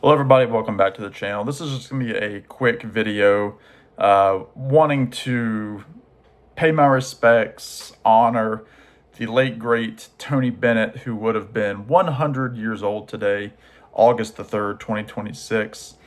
Well, everybody, welcome back to the channel. This is just going to be a quick video wanting to pay my respects, honor the late, great Tony Bennett, who would have been 100 years old today, August the 3rd, 2026.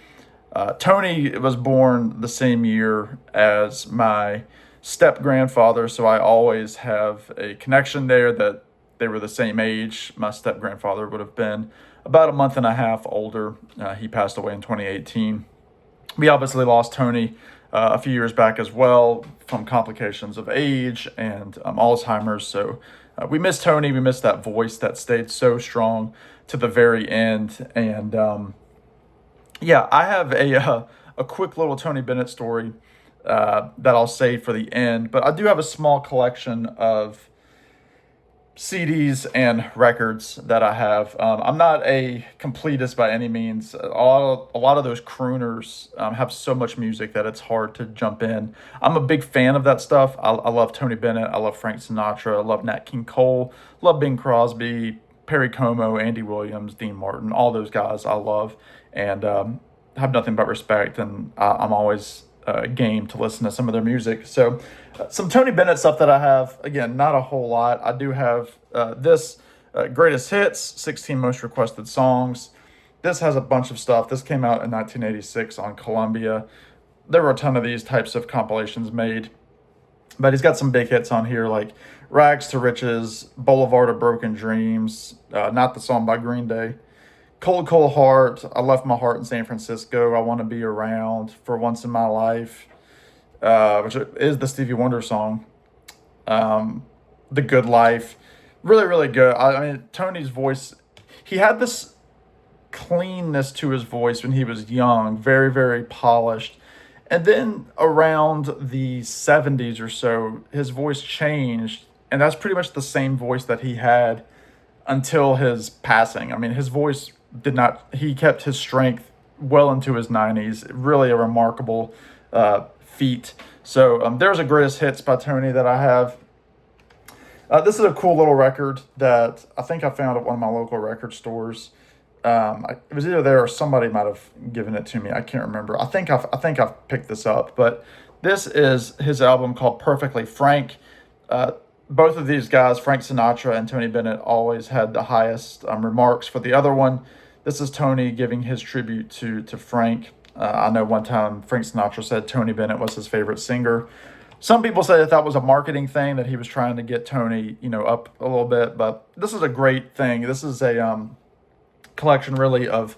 Tony was born the same year as my step-grandfather, so I always have a connection there that they were the same age. My step-grandfather would have been about a month and a half older. He passed away in 2018. We obviously lost Tony a few years back as well from complications of age and Alzheimer's. So we miss Tony. We miss that voice that stayed so strong to the very end. And yeah, I have a quick little Tony Bennett story that I'll save for the end. But I do have a small collection of CDs and records that I have. I'm not a completist by any means. A lot of those crooners have so much music that it's hard to jump in. I'm a big fan of that stuff. I love Tony Bennett. I love Frank Sinatra. I love Nat King Cole. Love Bing Crosby, Perry Como, Andy Williams, Dean Martin. All those guys I love and have nothing but respect. And I'm always game to listen to some of their music. So some Tony Bennett stuff that I have, again, not a whole lot. I do have this greatest hits, 16 most requested songs. This has a bunch of stuff. This came out in 1986 on Columbia. There were a ton of these types of compilations made, but he's got some big hits on here like Rags to Riches, Boulevard of Broken Dreams, Not the Song by Green Day, Cold Cold Heart, I Left My Heart in San Francisco, I Want to Be Around, For Once in My Life, which is the Stevie Wonder song, The Good Life. Really, really good. I mean, Tony's voice, he had this cleanness to his voice when he was young, very, very polished. And then around the 70s or so, his voice changed, and that's pretty much the same voice that he had until his passing. I mean, his voice did not, he kept his strength well into his 90s. Really a remarkable feat. So there's a greatest hits by Tony that I have. This is a cool little record that I think I found at one of my local record stores. It was either there or somebody might have given it to me. I can't remember. I think I've picked this up, but this is his album called Perfectly Frank. Both of these guys, Frank Sinatra and Tony Bennett, always had the highest remarks for the other one. This is Tony giving his tribute to Frank. I know one time Frank Sinatra said Tony Bennett was his favorite singer. Some people say that was a marketing thing, that he was trying to get Tony, up a little bit. But this is a great thing. This is a collection, really, of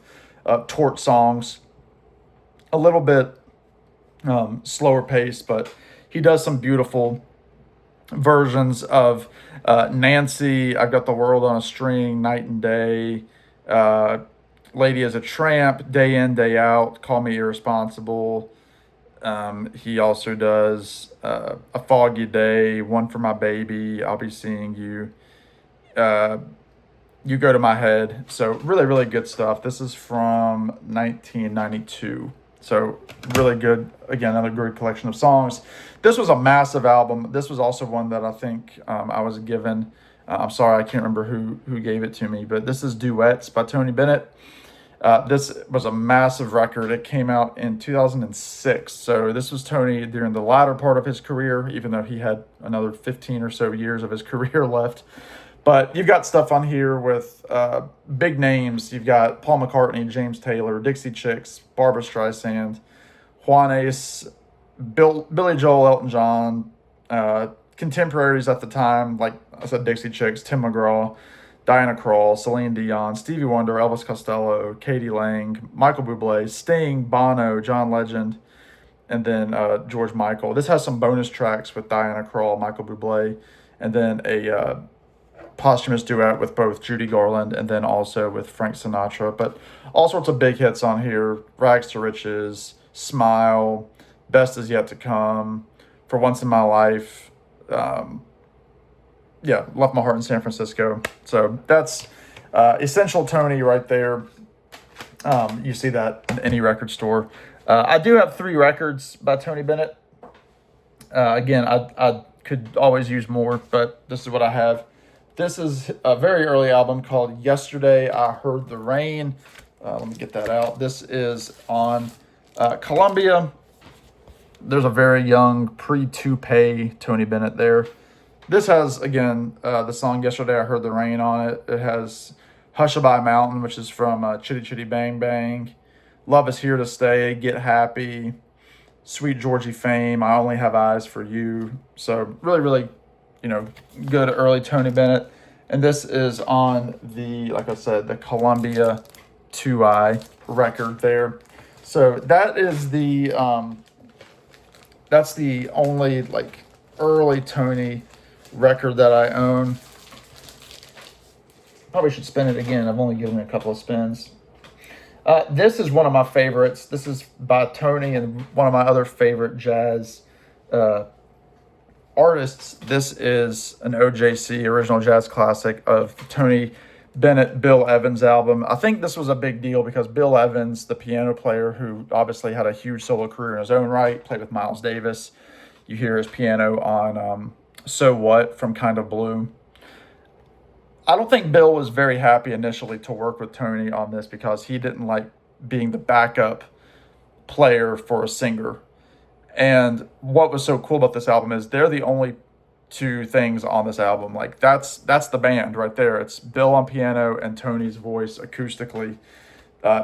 torch songs. A little bit slower pace, but he does some beautiful versions of Nancy, I've Got the World on a String, Night and Day, Lady as a Tramp, Day In, Day Out, Call Me Irresponsible. He also does A Foggy Day, One for My Baby, I'll Be Seeing You, You Go to My Head. So really, really good stuff. This is from 1992. So really good. Again, another great collection of songs. This was a massive album. This was also one that I think I was given. I'm sorry, I can't remember who gave it to me, but this is Duets by Tony Bennett. This was a massive record. It came out in 2006. So this was Tony during the latter part of his career, even though he had another 15 or so years of his career left. But you've got stuff on here with big names. You've got Paul McCartney, James Taylor, Dixie Chicks, Barbra Streisand, Juanes, Billy Joel, Elton John, contemporaries at the time, like I said, Dixie Chicks, Tim McGraw, Diana Krall, Celine Dion, Stevie Wonder, Elvis Costello, Katie Lang, Michael Bublé, Sting, Bono, John Legend, and then George Michael. This has some bonus tracks with Diana Krall, Michael Bublé, and then a posthumous duet with both Judy Garland and then also with Frank Sinatra. But all sorts of big hits on here: Rags to Riches, Smile, Best Is Yet to Come, For Once in My Life, Left My Heart in San Francisco. So that's essential Tony right there. You see that in any record store. I do have 3 records by Tony Bennett. Again, I could always use more, but this is what I have. This is a very early album called Yesterday I Heard the Rain. Let me get that out. This is on Columbia. There's a very young pre-toupee Tony Bennett there. This has, again, the song Yesterday I Heard the Rain on it. It has Hushabye Mountain, which is from Chitty Chitty Bang Bang. Love Is Here to Stay, Get Happy, Sweet Georgie Fame, I Only Have Eyes for You. So really, really, good early Tony Bennett. And this is on the, like I said, the Columbia 2i record there. So that is that's the only like early Tony record that I own. Probably should spin it again. I've only given it a couple of spins. This is one of my favorites. This is by Tony and one of my other favorite jazz artists. This is an OJC, original jazz classic, of Tony Bennett, Bill Evans album. I think this was a big deal because Bill Evans, the piano player who obviously had a huge solo career in his own right, played with Miles Davis. You hear his piano on So What from Kind of Blue. I don't think Bill was very happy initially to work with Tony on this because he didn't like being the backup player for a singer. And what was so cool about this album is they're the only two things on this album. Like that's the band right there. It's Bill on piano and Tony's voice acoustically.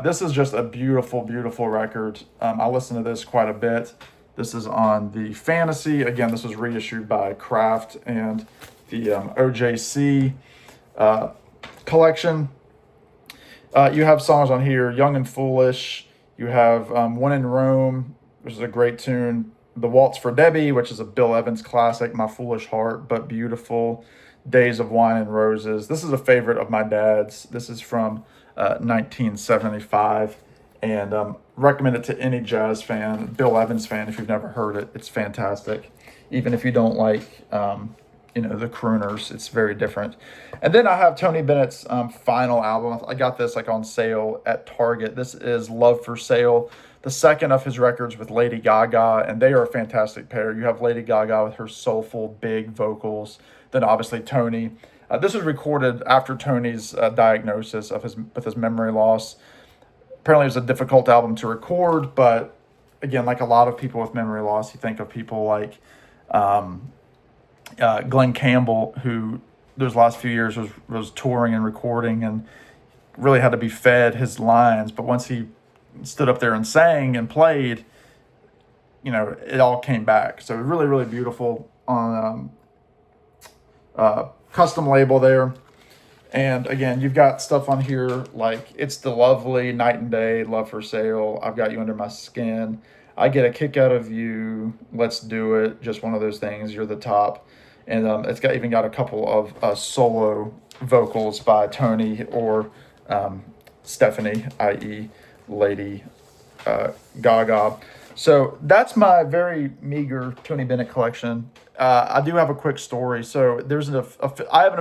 This is just a beautiful, beautiful record. I listen to this quite a bit. This is on the Fantasy. Again, this was reissued by Kraft and the OJC collection. You have songs on here, Young and Foolish. You have When in Rome, which is a great tune. The Waltz for Debbie, which is a Bill Evans classic. My Foolish Heart, But Beautiful. Days of Wine and Roses. This is a favorite of my dad's. This is from 1975. And recommend it to any jazz fan, Bill Evans fan, if you've never heard it. It's fantastic. Even if you don't like the crooners, it's very different. And then I have Tony Bennett's final album. I got this like on sale at Target. This is Love for Sale, the second of his records with Lady Gaga, and they are a fantastic pair. You have Lady Gaga with her soulful, big vocals, then obviously Tony. This was recorded after Tony's diagnosis with his memory loss. Apparently it was a difficult album to record, but again, like a lot of people with memory loss, you think of people like Glenn Campbell, who those last few years was touring and recording and really had to be fed his lines. But once he stood up there and sang and played, it all came back. So really, really beautiful on custom label there. And again, you've got stuff on here like It's the Lovely, Night and Day, Love for Sale, I've Got You Under My Skin, I Get a Kick Out of You, Let's Do It, Just One of Those Things, You're the Top. And it's even got a couple of solo vocals by Tony or Stephanie, i.e. Lady Gaga. So that's my very meager Tony Bennett collection. I do have a quick story. So there's I have an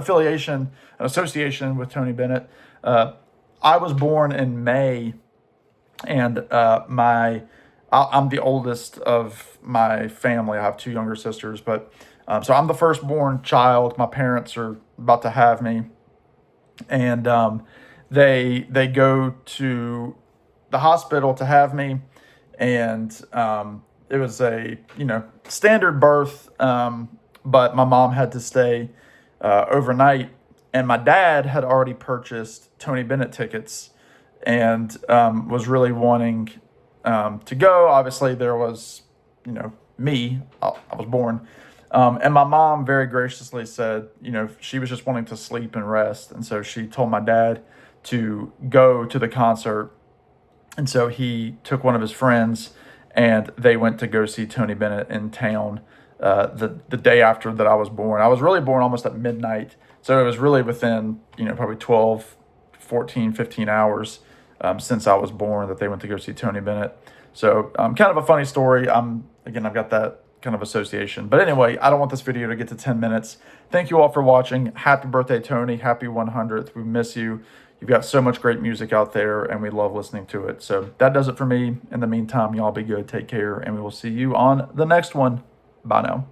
association with Tony Bennett. I was born in May, and I'm the oldest of my family. I have two younger sisters, but so I'm the firstborn child. My parents are about to have me, and they go to the hospital to have me, and it was a standard birth, but my mom had to stay overnight, and my dad had already purchased Tony Bennett tickets and was really wanting to go. Obviously, there was me. I was born. And my mom very graciously said, she was just wanting to sleep and rest. And so she told my dad to go to the concert. And so he took one of his friends and they went to go see Tony Bennett in town the day after that I was born. I was really born almost at midnight. So it was really within, probably 12, 14, 15 hours since I was born that they went to go see Tony Bennett. So kind of a funny story. I've got that kind of association. But anyway, I don't want this video to get to 10 minutes. Thank you all for watching. Happy birthday, Tony. Happy 100th. We miss you. You've got so much great music out there, and we love listening to it. So that does it for me. In the meantime, y'all be good. Take care, and we will see you on the next one. Bye now.